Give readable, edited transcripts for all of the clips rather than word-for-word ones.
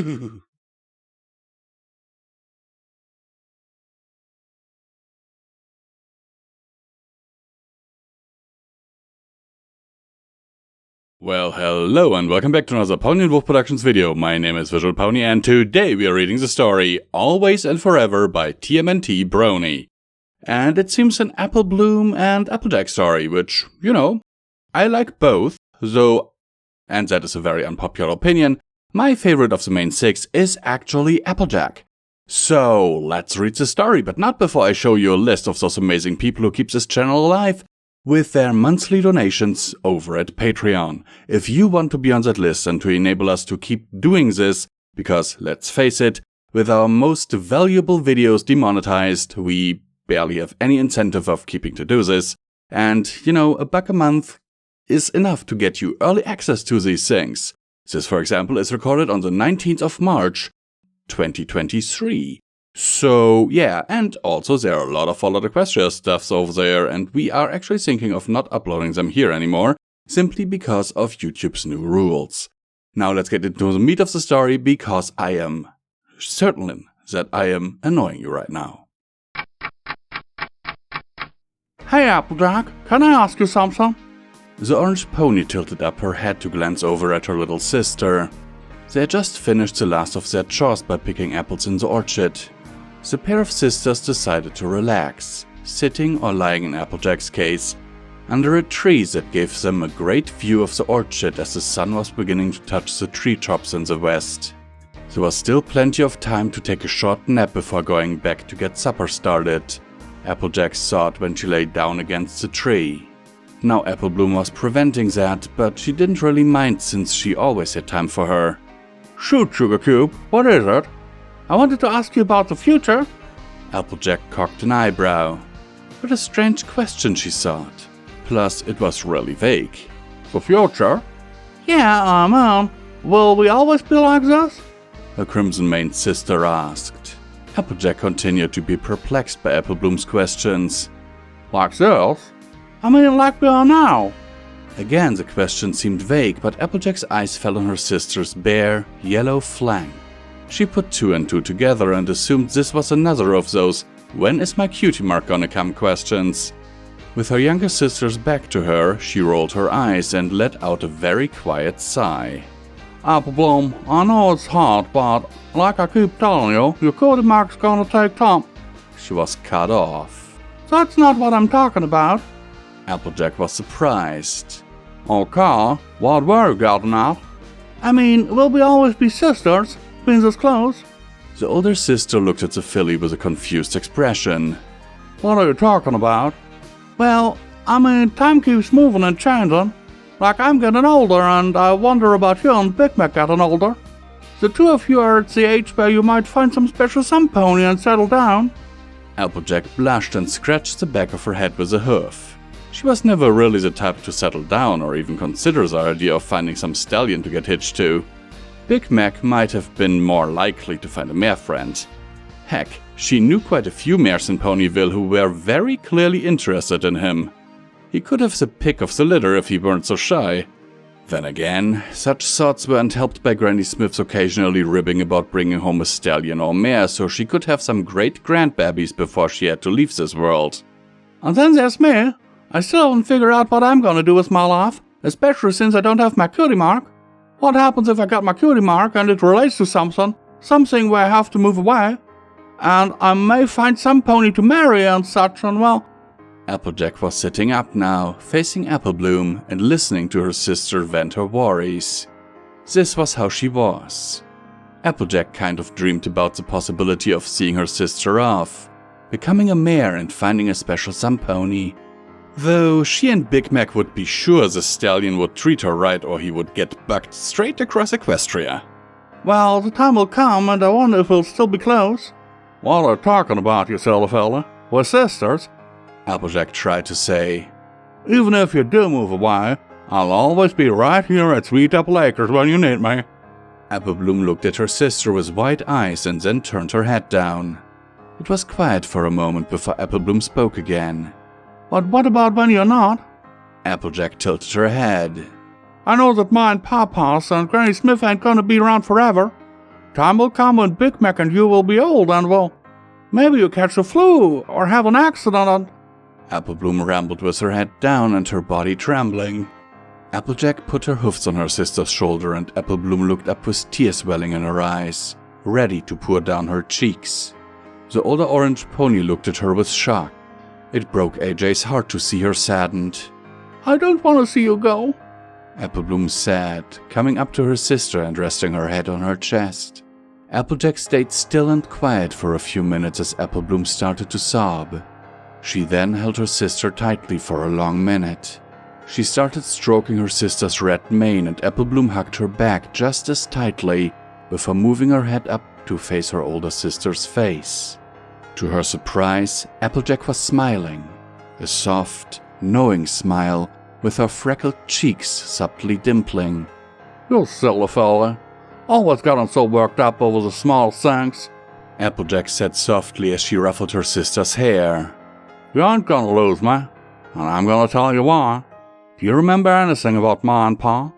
Well, hello and welcome back to another Pony&Wolf Productions video. My name is Visual Pony and today we are reading the story Always and Forever by TMNTBrony. And it seems an Apple Bloom and Applejack story, which, you know, I like both, though, and that is a very unpopular opinion, my favorite of the main six is actually Applejack. So, let's read the story, but not before I show you a list of those amazing people who keep this channel alive with their monthly donations over at Patreon. If you want to be on that list and to enable us to keep doing this, because let's face it, with our most valuable videos demonetized, we barely have any incentive of keeping to do this, and, you know, $1 a month is enough to get you early access to these things. This, for example, is recorded on the 19th of March, 2023. So, yeah, and also there are a lot of All Equestria stuffs over there, and we are actually thinking of not uploading them here anymore, simply because of YouTube's new rules. Now let's get into the meat of the story, because I am certain that I am annoying you right now. Hey Applejack, can I ask you something? The orange pony tilted up her head to glance over at her little sister. They had just finished the last of their chores by picking apples in the orchard. The pair of sisters decided to relax, sitting or lying in Applejack's case, under a tree that gave them a great view of the orchard as the sun was beginning to touch the treetops in the west. There was still plenty of time to take a short nap before going back to get supper started, Applejack thought when she lay down against the tree. Now Apple Bloom was preventing that, but she didn't really mind since she always had time for her. Shoot, Sugar Cube, what is it? I wanted to ask you about the future. Applejack cocked an eyebrow. What a strange question, she thought. Plus, it was really vague. The future? Yeah, will we always be like this? Her crimson-maned sister asked. Applejack continued to be perplexed by Apple Bloom's questions. Like this? I mean, like we are now. Again, the question seemed vague, but Applejack's eyes fell on her sister's bare, yellow flank. She put two and two together and assumed this was another of those "when is my cutie mark gonna come" questions. With her younger sister's back to her, she rolled her eyes and let out a very quiet sigh. Apple Bloom, I know it's hard, but like I keep telling you, your cutie mark's gonna take time. She was cut off. That's not what I'm talking about. Applejack was surprised. Okay, what were you getting at? I mean, will we always be sisters? Being this close? The older sister looked at the filly with a confused expression. What are you talking about? Well, I mean, time keeps moving and changing. Like, I'm getting older, and I wonder about you and Big Mac getting older. The two of you are at the age where you might find some special sun pony and settle down. Applejack blushed and scratched the back of her head with a hoof. She was never really the type to settle down or even consider the idea of finding some stallion to get hitched to. Big Mac might have been more likely to find a mare friend. Heck, she knew quite a few mares in Ponyville who were very clearly interested in him. He could have the pick of the litter if he weren't so shy. Then again, such thoughts weren't helped by Granny Smith's occasionally ribbing about bringing home a stallion or mare so she could have some great grandbabies before she had to leave this world. And then there's me. I still haven't figured out what I'm gonna do with my life, especially since I don't have my cutie mark. What happens if I got my cutie mark and it relates to something where I have to move away? And I may find some pony to marry and such, and well... Applejack was sitting up now, facing Apple Bloom and listening to her sister vent her worries. This was how she was. Applejack kind of dreamed about the possibility of seeing her sister off, becoming a mare and finding a special sun pony. Though she and Big Mac would be sure the stallion would treat her right or he would get bucked straight across Equestria. Well, the time will come and I wonder if we'll still be close. What are you talking about, you silly fella? We're sisters. Applejack tried to say. Even if you do move away, I'll always be right here at Sweet Apple Acres when you need me. Apple Bloom looked at her sister with wide eyes and then turned her head down. It was quiet for a moment before Apple Bloom spoke again. But what about when you're not? Applejack tilted her head. I know that ma and Papa's and Granny Smith ain't gonna be around forever. Time will come when Big Mac and you will be old and, well, maybe you catch the flu or have an accident and... Apple Bloom rambled with her head down and her body trembling. Applejack put her hoofs on her sister's shoulder and Apple Bloom looked up with tears welling in her eyes, ready to pour down her cheeks. The older orange pony looked at her with shock. It broke AJ's heart to see her saddened. I don't want to see you go, Apple Bloom said, coming up to her sister and resting her head on her chest. Applejack stayed still and quiet for a few minutes as Apple Bloom started to sob. She then held her sister tightly for a long minute. She started stroking her sister's red mane and Apple Bloom hugged her back just as tightly, before moving her head up to face her older sister's face. To her surprise, Applejack was smiling, a soft, knowing smile with her freckled cheeks subtly dimpling. You silly fella. Always gotten so worked up over the small things, Applejack said softly as she ruffled her sister's hair. You ain't gonna lose me, and I'm gonna tell you why. Do you remember anything about Ma and Pa?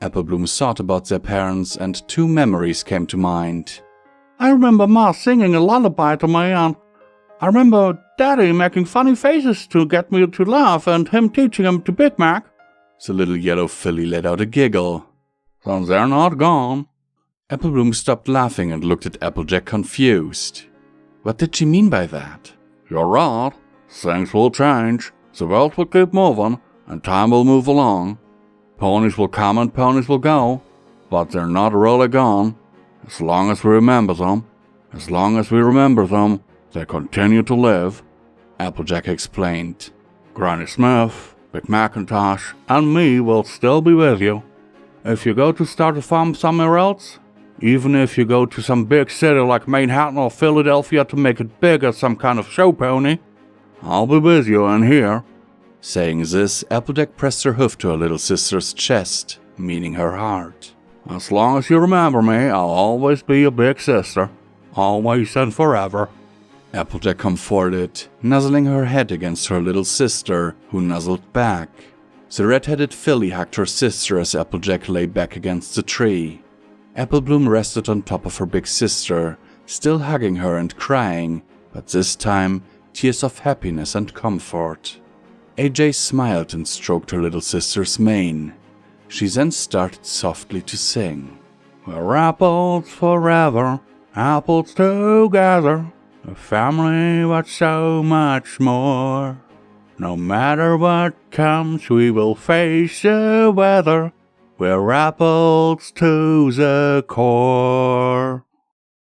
Apple Bloom thought about their parents and two memories came to mind. I remember Ma singing a lullaby to me, and I remember Daddy making funny faces to get me to laugh and him teaching him to Big Mac. The little yellow filly let out a giggle. So they're not gone. Apple Bloom stopped laughing and looked at Applejack confused. What did she mean by that? You're right. Things will change. The world will keep moving, and time will move along. Ponies will come and ponies will go, but they're not really gone. As long as we remember them, they continue to live, Applejack explained. Granny Smith, Big Macintosh, and me will still be with you. If you go to start a farm somewhere else, even if you go to some big city like Manhattan or Philadelphia to make it big as some kind of show pony, I'll be with you in here. Saying this, Applejack pressed her hoof to her little sister's chest, meaning her heart. As long as you remember me, I'll always be your big sister. Always and forever. Applejack comforted, nuzzling her head against her little sister, who nuzzled back. The red-headed filly hugged her sister as Applejack lay back against the tree. Apple Bloom rested on top of her big sister, still hugging her and crying, but this time tears of happiness and comfort. AJ smiled and stroked her little sister's mane. She then started softly to sing. We're apples forever, apples together, a family but so much more. No matter what comes, we will face the weather. We're apples to the core.